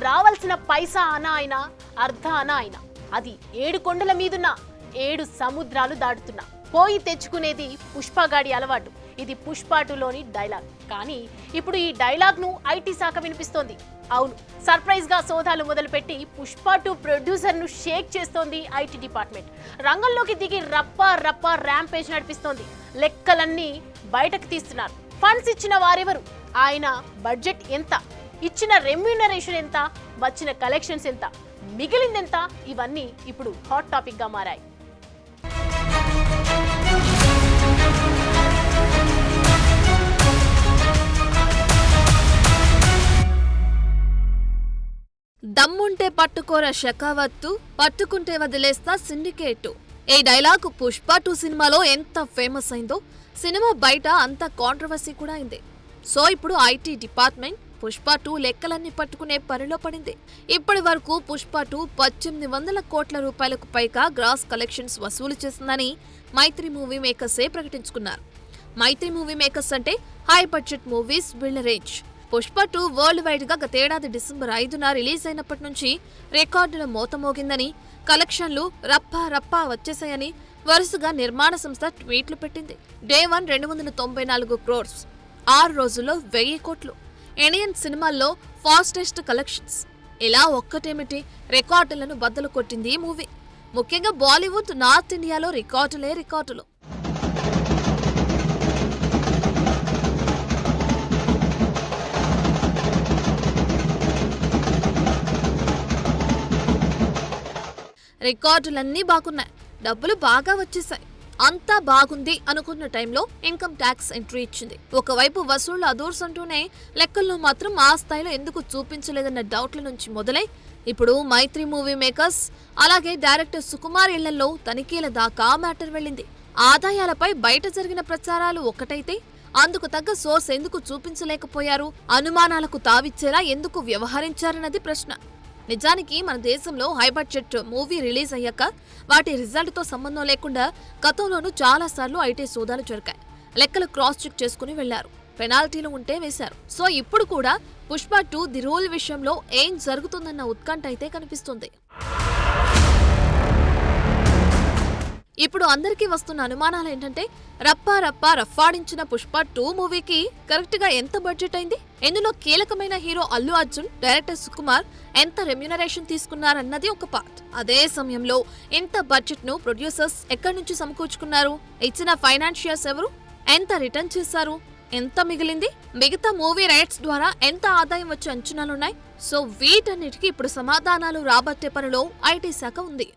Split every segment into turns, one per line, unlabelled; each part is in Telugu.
రావాల్సిన పైసా అనా అయినా అర్ధ అనా అయినా అది 7 కొండల మీదున్న 7 సముద్రాలు దాటుతున్నా పోయి తెచ్చుకునేది పుష్పగాడి అలవాటు. ఇది పుష్ప 2లోని డైలాగ్. కానీ ఇప్పుడు ఈ డైలాగ్ ను ఐటీ శాఖ వినిపిస్తోంది. అవును, సర్ప్రైజ్ గా సోదాలు మొదలుపెట్టి పుష్ప 2 ప్రొడ్యూసర్ ను షేక్ చేస్తోంది ఐటీ డిపార్ట్మెంట్. రంగంలోకి దిగి రప్ప ర్యాంపేజ్ నడిపిస్తోంది. లెక్కలన్నీ బయటకు తీస్తున్నారు. ఫండ్స్ ఇచ్చిన వారెవరు, ఆయన బడ్జెట్ ఎంత, ఇచ్చిన రెమ్యూనరేషన్ ఎంత, వచ్చిన కలెక్షన్స్ ఎంత, మిగిలిందెంత, ఇవన్నీ ఇప్పుడు హాట్ టాపిక్ గా మారాయి.
దమ్ముంటే పట్టుకోర షెకావత్తు, పట్టుకుంటే వదిలేస్తా సిండికేటు. ఈ డైలాగ్ పుష్ప 2 సినిమాలో ఎంత ఫేమస్ అయిందో సినిమా బయట అంత కాంట్రవర్సీ కూడా అయింది. సో ఇప్పుడు ఐటీ డిపార్ట్మెంట్ పుష్ప 2 లెక్కలన్నీ పట్టుకునే పనిలో పడింది. ఇప్పటి వరకు పుష్ప 2 1800 కోట్ల రూపాయలకు పైగా గ్రాస్ కలెక్షన్స్ వసూలు చేసిందని మైత్రి మూవీ మేకర్సే ప్రకటించుకున్నారు. మైత్రి మూవీ మేకర్స్ అంటే high budget movies build range. Pushpa 2 world wide గా గతేడాది డిసెంబర్ 5న రిలీజ్ అయినప్పటి నుంచి రికార్డుల మోత మోగిందని, కలెక్షన్లు రప్పా వచ్చేసాయని వరుసగా నిర్మాణ సంస్థ ట్వీట్లు పెట్టింది. డే 1 294 crores, 6 రోజుల్లో 1000 కోట్లు. ఇండియన్ సినిమాల్లో ఫాస్టెస్ట్ కలెక్షన్స్. ఇలా ఒక్కటేమిటి, రికార్డులను బద్దలు కొట్టింది ఈ మూవీ. ముఖ్యంగా బాలీవుడ్, నార్త్ ఇండియాలో రికార్డులు. రికార్డులన్నీ బాగున్నాయి, డబ్బులు బాగా వచ్చేసాయి. అంతా బాగుంది అనుకున్న టైంలో ఇన్కమ్ ట్యాక్స్ ఎంట్రీ ఇచ్చింది. ఒకవైపు వసూళ్లు అదూర్స్ అంటూనే లెక్కల్లో మాత్రం ఆ స్థాయిలో ఎందుకు చూపించలేదన్న డౌట్ల నుంచి మొదలై ఇప్పుడు మైత్రి మూవీ మేకర్స్ అలాగే డైరెక్టర్ సుకుమార్ ఇళ్లలో తనిఖీల దాకా మ్యాటర్ వెళ్ళింది. ఆదాయాలపై బయట జరిగిన ప్రచారాలు ఒకటైతే అందుకు తగ్గ సోర్స్ ఎందుకు చూపించలేకపోయారు, అనుమానాలకు తావిచ్చేలా ఎందుకు వ్యవహరించారన్నది ప్రశ్న. నిజానికి మన దేశంలో హై బడ్జెట్ మూవీ రిలీజ్ అయ్యాక వాటి రిజల్ట్ తో సంబంధం లేకుండా గతంలోనూ చాలా సార్లు ఐటీ సోదాలు జరిగాయి. లెక్కలు క్రాస్ చెక్ చేసుకుని వెళ్లారు, పెనాల్టీలు ఉంటే వేశారు. సో ఇప్పుడు కూడా పుష్ప 2 ది రూల్ విషయంలో ఏం జరుగుతుందన్న ఉత్కంఠ అయితే కనిపిస్తుంది. ఇప్పుడు అందరికీ వస్తున్న అనుమానాలు ఏంటంటే రఫాడించిన పుష్ప 2 మూవీకి కరెక్ట్ గా ఎంత బడ్జెట్ అయింది, ఇందులో కీలకమైన హీరో అల్లు అర్జున్, డైరెక్టర్ సుకుమార్ ఎంత రెమ్యూనరేషన్ తీసుకున్నారన్నది ఒక పార్ట్. అదే సమయంలో ఇంత బడ్జెట్ ను ప్రొడ్యూసర్స్ ఎక్కడి నుంచి సమకూర్చుకున్నారు, ఇచ్చిన ఫైనాన్షియర్స్ ఎవరు, ఎంత రిటర్న్ చేశారు, ఎంత మిగిలింది, మిగతా మూవీ రైట్స్ ద్వారా ఎంత ఆదాయం వచ్చే అంచనాలున్నాయి. సో వీటన్నిటికీ ఇప్పుడు సమాధానాలు రాబట్టే పనిలో ఐటీ శాఖ ఉంది.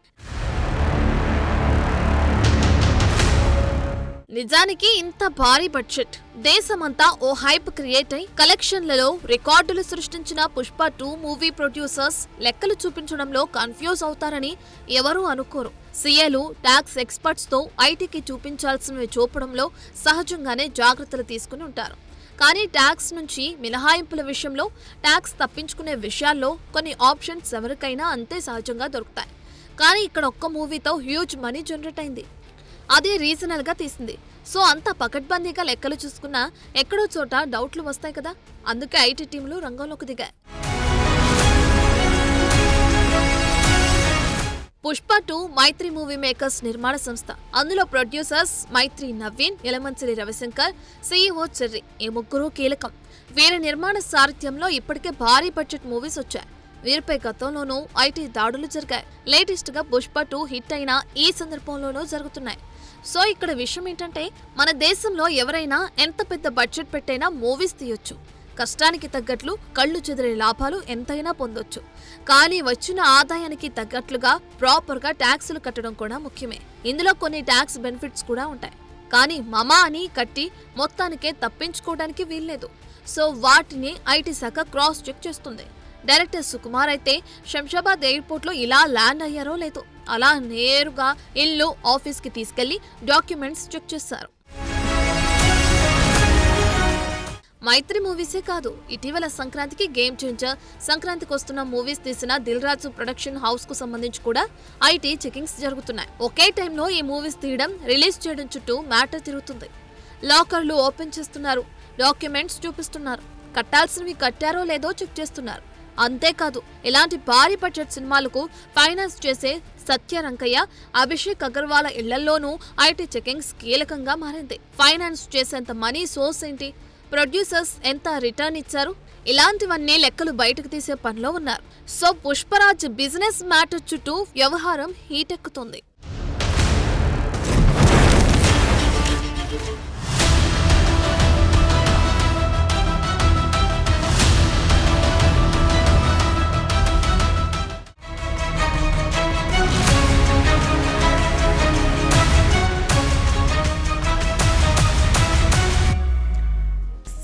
నిజానికి ఇంత భారీ బడ్జెట్, దేశమంతా ఓ హైప్ క్రియేట్ అయి కలెక్షన్లలో రికార్డులు సృష్టించిన పుష్ప 2 మూవీ ప్రొడ్యూసర్స్ లెక్కలు చూపించడంలో కన్ఫ్యూజ్ అవుతారని ఎవరూ అనుకోరు. సీఏలు, ట్యాక్స్ ఎక్స్పర్ట్స్ తో ఐటీకి చూపించాల్సినవి చూపడంలో సహజంగానే జాగ్రత్తలు తీసుకుని ఉంటారు. కానీ ట్యాక్స్ నుంచి మినహాయింపుల విషయంలో, ట్యాక్స్ తప్పించుకునే విషయాల్లో కొన్ని ఆప్షన్స్ ఎవరికైనా అంతే సహజంగా దొరుకుతాయి. కానీ ఇక్కడ ఒక్క మూవీతో హ్యూజ్ మనీ జనరేట్ అయింది. అదే రీజనల్ గా తీసింది. సో అంత పకడ్బందీగా లెక్కలు చూసుకున్నా ఎక్కడో చోట డౌట్లు వస్తాయి కదా, అందుకే ఐటీ టీంలు రంగంలోకి దిగాయి. పుష్ప 2 మైత్రి మూవీ మేకర్స్ నిర్మాణ సంస్థ. అందులో ప్రొడ్యూసర్స్ మైత్రి నవీన్, యలమంచిలి రవిశంకర్, సీఈఓ చెర్రీ, ఈ ముగ్గురు కీలకం. వీరి నిర్మాణ సారథ్యంలో ఇప్పటికే భారీ బడ్జెట్ మూవీస్ వచ్చాయి. వీరిపై గతంలోనూ ఐటీ దాడులు జరిగాయి. లేటెస్ట్ గా పుష్ప 2 హిట్ అయినా ఈ సందర్భంలోనూ జరుగుతున్నాయి. సో ఇక్కడ విషయం ఏంటంటే, మన దేశంలో ఎవరైనా ఎంత పెద్ద బడ్జెట్ పెట్టైనా మూవీస్ తీయొచ్చు. కష్టానికి తగ్గట్లు కళ్ళు చెదిరే లాభాలు ఎంతైనా పొందొచ్చు. కానీ వచ్చిన ఆదాయానికి తగ్గట్లుగా ప్రాపర్ గా ట్యాక్సులు కట్టడం కూడా ముఖ్యమే. ఇందులో కొన్ని ట్యాక్స్ బెనిఫిట్స్ కూడా ఉంటాయి. కానీ మమా అని కట్టి మొత్తానికే తప్పించుకోవడానికి వీల్లేదు. సో వాటిని ఐటీ శాఖ క్రాస్ చెక్ చేస్తుంది. డైరెక్టర్ సుకుమార్ అయితే శంషాబాద్ ఎయిర్పోర్ట్ లో ఇలా ల్యాండ్ అయ్యారో లేదో అలా నేరుగా ఇల్లు, ఆఫీస్ కి తీసుకెళ్లి డాక్యుమెంట్స్ చెక్ చేశారు. మైత్రి మూవీసే కాదు, ఇటీవల సంక్రాంతికి గేమ్ చేంజర్, సంక్రాంతికి వస్తున్న మూవీస్ తీసిన దిల్ రాజు ప్రొడక్షన్ హౌస్ కు సంబంధించి కూడా ఐటీ చెకింగ్స్ జరుగుతున్నాయి. ఒకే టైంలో ఈ మూవీస్ తీయడం, రిలీజ్ చేయడం చుట్టూ మ్యాటర్ తిరుగుతుంది. లాకర్లు ఓపెన్ చేస్తున్నారు, డాక్యుమెంట్స్ చూపిస్తున్నారు, కట్టాల్సినవి కట్టారో లేదో చెక్ చేస్తున్నారు. అంతేకాదు ఇలాంటి భారీ బడ్జెట్ సినిమాలకు ఫైనాన్స్ చేసే సత్యరంకయ్య, అభిషేక్ అగర్వాల్ ఇళ్లలోనూ ఐటీ చెకింగ్స్ కీలకంగా మారింది. ఫైనాన్స్ చేసేంత మనీ సోర్స్ ఏంటి, ప్రొడ్యూసర్స్ ఎంత రిటర్న్ ఇచ్చారు, ఇలాంటివన్నీ లెక్కలు బయటకు తీసే పనిలో ఉన్నారు. సో పుష్పరాజ్ బిజినెస్ మ్యాటర్ చుట్టూ వ్యవహారం హీటెక్కుతుంది.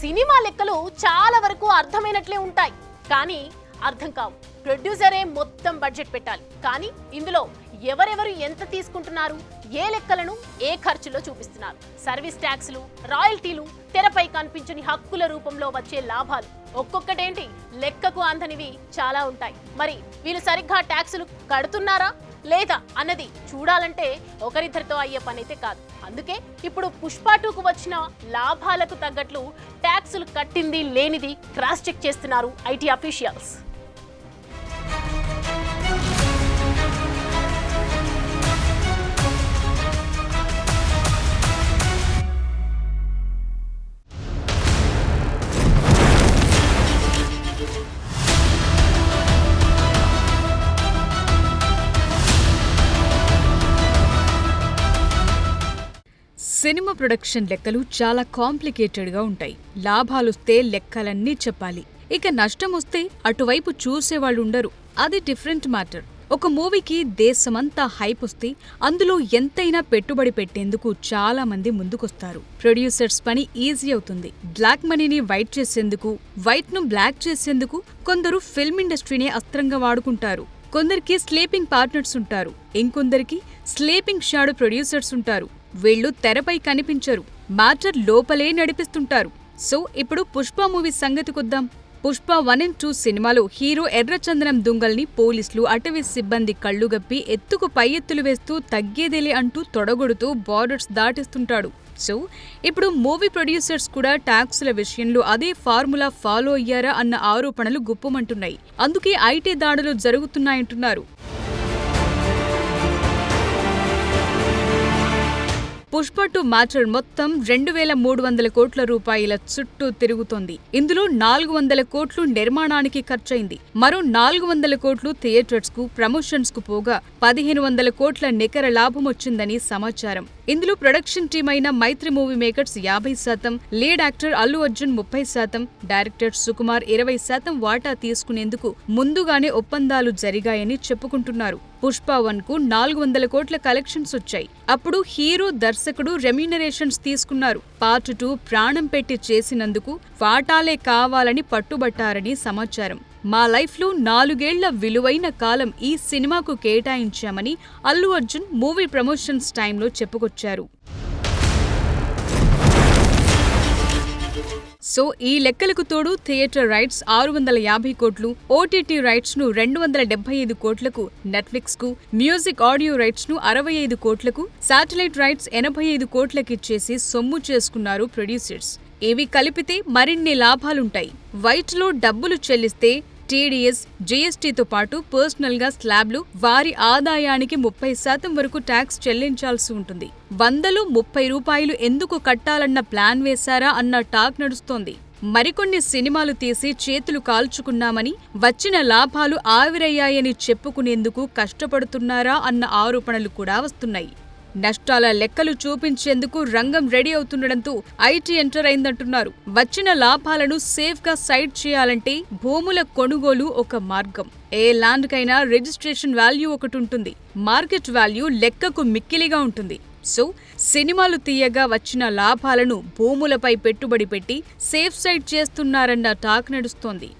సినిమా లెక్కలు చాలా వరకు అర్థమైనట్లే ఉంటాయి, కానీ అర్థం కావు. ప్రొడ్యూసరే మొత్తం బడ్జెట్ పెట్టాలి, కానీ ఇందులో ఎవరెవరు ఎంత తీసుకుంటున్నారు, ఏ లెక్కలను ఏ ఖర్చులో చూపిస్తున్నారు, సర్వీస్ ట్యాక్స్లు, రాయల్టీలు, తెరపై కనిపించని హక్కుల రూపంలో వచ్చే లాభాలు, ఒక్కొక్కటేంటి లెక్కకు అందనివి చాలా ఉంటాయి. మరి వీళ్ళు సరిగ్గా ట్యాక్సులు కడుతున్నారా లేదా అన్నది చూడాలంటే ఒకరిద్దరితో అయ్యే పని అయితే కాదు. అందుకే ఇప్పుడు పుష్ప 2కు వచ్చిన లాభాలకు తగ్గట్లు ట్యాక్సులు కట్టింది లేనిది క్రాస్ చెక్ చేస్తున్నారు ఐటీ అఫీషియల్స్.
సినిమా ప్రొడక్షన్ లెక్కలు చాలా కాంప్లికేటెడ్గా ఉంటాయి. లాభాలొస్తే లెక్కలన్నీ చెప్పాలి, ఇక నష్టం వస్తే అటువైపు చూసేవాళ్ళు ఉండరు. అది డిఫరెంట్ మ్యాటర్. ఒక మూవీకి దేశమంతా హైప్ వస్తే అందులో ఎంతైనా పెట్టుబడి పెట్టేందుకు చాలా మంది ముందుకొస్తారు. ప్రొడ్యూసర్స్ పని ఈజీ అవుతుంది. బ్లాక్ మనీని వైట్ చేసేందుకు, వైట్ ను బ్లాక్ చేసేందుకు కొందరు ఫిల్మ్ ఇండస్ట్రీని అస్త్రంగా వాడుకుంటారు. కొందరికి స్లీపింగ్ పార్ట్నర్స్ ఉంటారు, ఇంకొందరికి స్లీపింగ్ షాడో ప్రొడ్యూసర్స్ ఉంటారు. వీళ్లు తెరపై కనిపించరు, మ్యాటర్ లోపలే నడిపిస్తుంటారు. సో ఇప్పుడు పుష్ప మూవీ సంగతికొద్దాం. పుష్ప 1 and 2 సినిమాలో హీరో ఎర్రచందనం దుంగల్ని పోలీసులు, అటవీ సిబ్బంది కళ్ళుగప్పి ఎత్తుకు పై ఎత్తులు వేస్తూ తగ్గేదేలే అంటూ తొడగొడుతూ బార్డర్స్ దాటిస్తుంటాడు. సో ఇప్పుడు మూవీ ప్రొడ్యూసర్స్ కూడా ట్యాక్సుల విషయంలో అదే ఫార్ములా ఫాలో అయ్యారా అన్న ఆరోపణలు గుప్పమంటున్నాయి. అందుకే ఐటీ దాడులు జరుగుతున్నాయంటున్నారు. పుష్ప 2 మ్యాటర్ మొత్తం 2300 కోట్ల రూపాయల చుట్టూ తిరుగుతోంది. ఇందులో 400 కోట్లు నిర్మాణానికి ఖర్చయింది. మరో 400 కోట్లు థియేటర్స్ కు, ప్రమోషన్స్ కు పోగా 1500 కోట్ల నికర లాభం వచ్చిందని సమాచారం. ఇందులో ప్రొడక్షన్ టీం అయిన Mythri movie makers 50%, lead actor Allu Arjun 30%, director Sukumar 20% వాటా తీసుకునేందుకు ముందుగానే ఒప్పందాలు జరిగాయని చెప్పుకుంటున్నారు. పుష్ప 1కు 400 కోట్ల కలెక్షన్స్ వచ్చాయి. అప్పుడు హీరో, దర్శకుడు రెమ్యూనరేషన్స్ తీసుకున్నారు. పార్ట్ 2 ప్రాణం పెట్టి చేసినందుకు వాటాలే కావాలని పట్టుబట్టారని సమాచారం. మా లైఫ్లో 4 ఏళ్ల విలువైన కాలం ఈ సినిమాకు కేటాయించామని అల్లు అర్జున్ మూవీ ప్రమోషన్స్ టైంలో చెప్పుకొచ్చారు. సో ఈ లెక్కలకు తోడు థియేటర్ రైట్స్ 650 కోట్లు, ఓటీటీ రైట్స్ ను 275 కోట్లకు, నెట్ఫ్లిక్స్ కు, మ్యూజిక్ ఆడియో రైట్స్ ను 65 కోట్లకు, శాటిలైట్ రైట్స్ 85 కోట్లకిచ్చేసి సొమ్ము చేసుకున్నారు ప్రొడ్యూసర్స్. ఇవి కలిపితే మరిన్ని లాభాలుంటాయి. వైట్లో డబ్బులు చెల్లిస్తే టీడీఎస్, జీఎస్టీతో పాటు పర్సనల్ గా స్లాబ్లు, వారి ఆదాయానికి 30% వరకు ట్యాక్స్ చెల్లించాల్సి ఉంటుంది. 100లో 30 రూపాయలు ఎందుకు కట్టాలన్న ప్లాన్ వేశారా అన్న టాక్ నడుస్తోంది. మరికొన్ని సినిమాలు తీసి చేతులు కాల్చుకున్నామని, వచ్చిన లాభాలు ఆవిరయ్యాయని చెప్పుకునేందుకు కష్టపడుతున్నారా అన్న ఆరోపణలు కూడా వస్తున్నాయి. నష్టాల లెక్కలు చూపించేందుకు రంగం రెడీ అవుతుండటంతో ఐటీ ఎంటర్ అయిందంటున్నారు. వచ్చిన లాభాలను సేఫ్ గా సైడ్ చేయాలంటే భూముల కొనుగోలు ఒక మార్గం. ఏ ల్యాండ్ కైనా రిజిస్ట్రేషన్ వాల్యూ ఒకటి ఉంటుంది, మార్కెట్ వాల్యూ లెక్కకు మిక్కిలిగా ఉంటుంది. సో సినిమాలు తీయగా వచ్చిన లాభాలను భూములపై పెట్టుబడి పెట్టి సేఫ్ సైడ్ చేస్తున్నారన్న టాక్ నడుస్తోంది.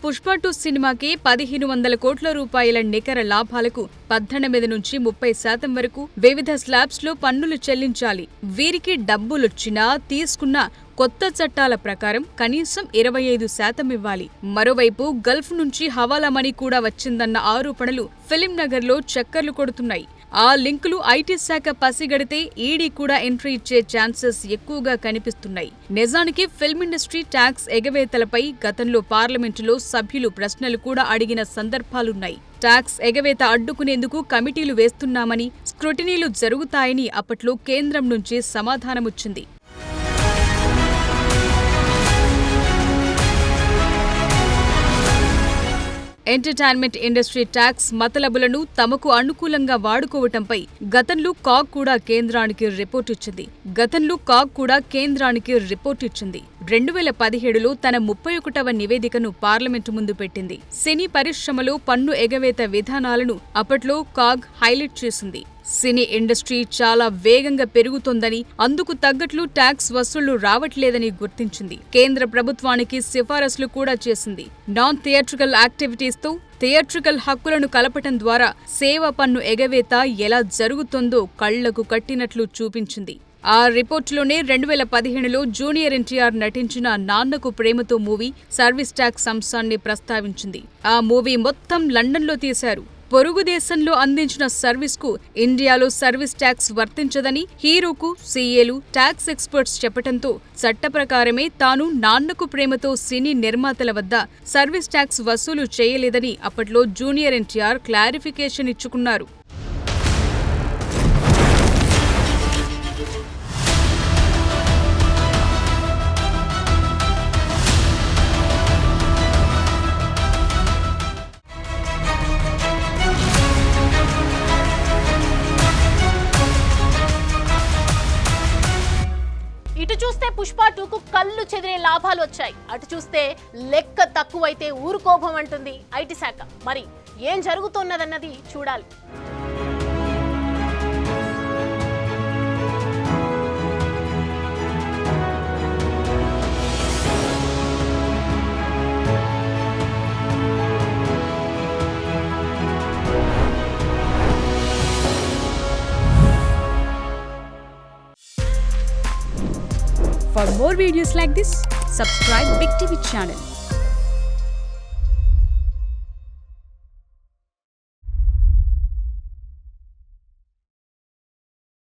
పుష్ప 2 సినిమాకి 1500 కోట్ల రూపాయల నికర లాభాలకు 18 నుంచి 30% వరకు వివిధ స్లాబ్స్ లో పన్నులు చెల్లించాలి. వీరికి డబ్బులొచ్చినా తీసుకున్న కొత్త చట్టాల ప్రకారం కనీసం 25% ఇవ్వాలి. మరోవైపు గల్ఫ్ నుంచి హవాలా మనీ కూడా వచ్చిందన్న ఆరోపణలు ఫిలిం నగర్ లో చక్కర్లు కొడుతున్నాయి. ఆ లింకులు ఐటీ శాఖ పసిగడితే ఈడీ కూడా ఎంట్రీ ఇచ్చే ఛాన్సెస్ ఎక్కువగా కనిపిస్తున్నాయి. నిజానికి ఫిల్మ్ ఇండస్ట్రీ ట్యాక్స్ ఎగవేతలపై గతంలో పార్లమెంటులో సభ్యులు ప్రశ్నలు కూడా అడిగిన సందర్భాలున్నాయి. ట్యాక్స్ ఎగవేత అడ్డుకునేందుకు కమిటీలు వేస్తున్నామని, స్క్రూటినీలు జరుగుతాయని అప్పట్లో కేంద్రం నుంచి సమాధానమొచ్చింది. ఎంటర్టైన్మెంట్ ఇండస్ట్రీ ట్యాక్స్ మతలబులను తమకు అనుకూలంగా వాడుకోవటంపై గతంలో కాగ్ కూడా కేంద్రానికి రిపోర్ట్ ఇచ్చింది. 2017లో తన 31వ నివేదికను పార్లమెంటు ముందు పెట్టింది. సినీ పరిశ్రమలో పన్ను ఎగవేత విధానాలను అప్పట్లో కాగ్ హైలైట్ చేసింది. సినీ ఇండస్ట్రీ చాలా వేగంగా పెరుగుతోందని, అందుకు తగ్గట్లు ట్యాక్స్ వసూళ్లు రావట్లేదని గుర్తించింది. కేంద్ర ప్రభుత్వానికి సిఫారసులు కూడా చేసింది. నాన్ థియేట్రికల్ యాక్టివిటీస్తో థియేట్రికల్ హక్కులను కలపటం ద్వారా సేవా పన్ను ఎగవేత ఎలా జరుగుతుందో కళ్లకు కట్టినట్లు చూపించింది. ఆ రిపోర్టులోనే 2015లో జూనియర్ ఎన్టీఆర్ నటించిన Nannaku Prematho movie service tax అంశాన్ని ప్రస్తావించింది. ఆ మూవీ మొత్తం లండన్లో తీశారు. పొరుగు దేశంలో అందించిన సర్వీస్కు ఇండియాలో సర్వీస్ ట్యాక్స్ వర్తించదని హీరోకు సీఏలు, ట్యాక్స్ ఎక్స్పర్ట్స్ చెప్పటంతో చట్ట ప్రకారమే తాను నాన్నకు ప్రేమతో సినీ నిర్మాతల వద్ద సర్వీస్ ట్యాక్స్ వసూలు చేయలేదని అప్పట్లో జూనియర్ ఎన్టీఆర్ క్లారిఫికేషన్ ఇచ్చుకున్నారు.
ఇటు చూస్తే పుష్ప 2కు కళ్ళు చెదిరే లాభాలు వచ్చాయి. అటు చూస్తే లెక్క తక్కువైతే ఊరుకోభం అంటుంది ఐటీ శాఖ. మరి ఏం జరుగుతున్నదన్నది చూడాలి.
For more videos like this, subscribe Big TV channel.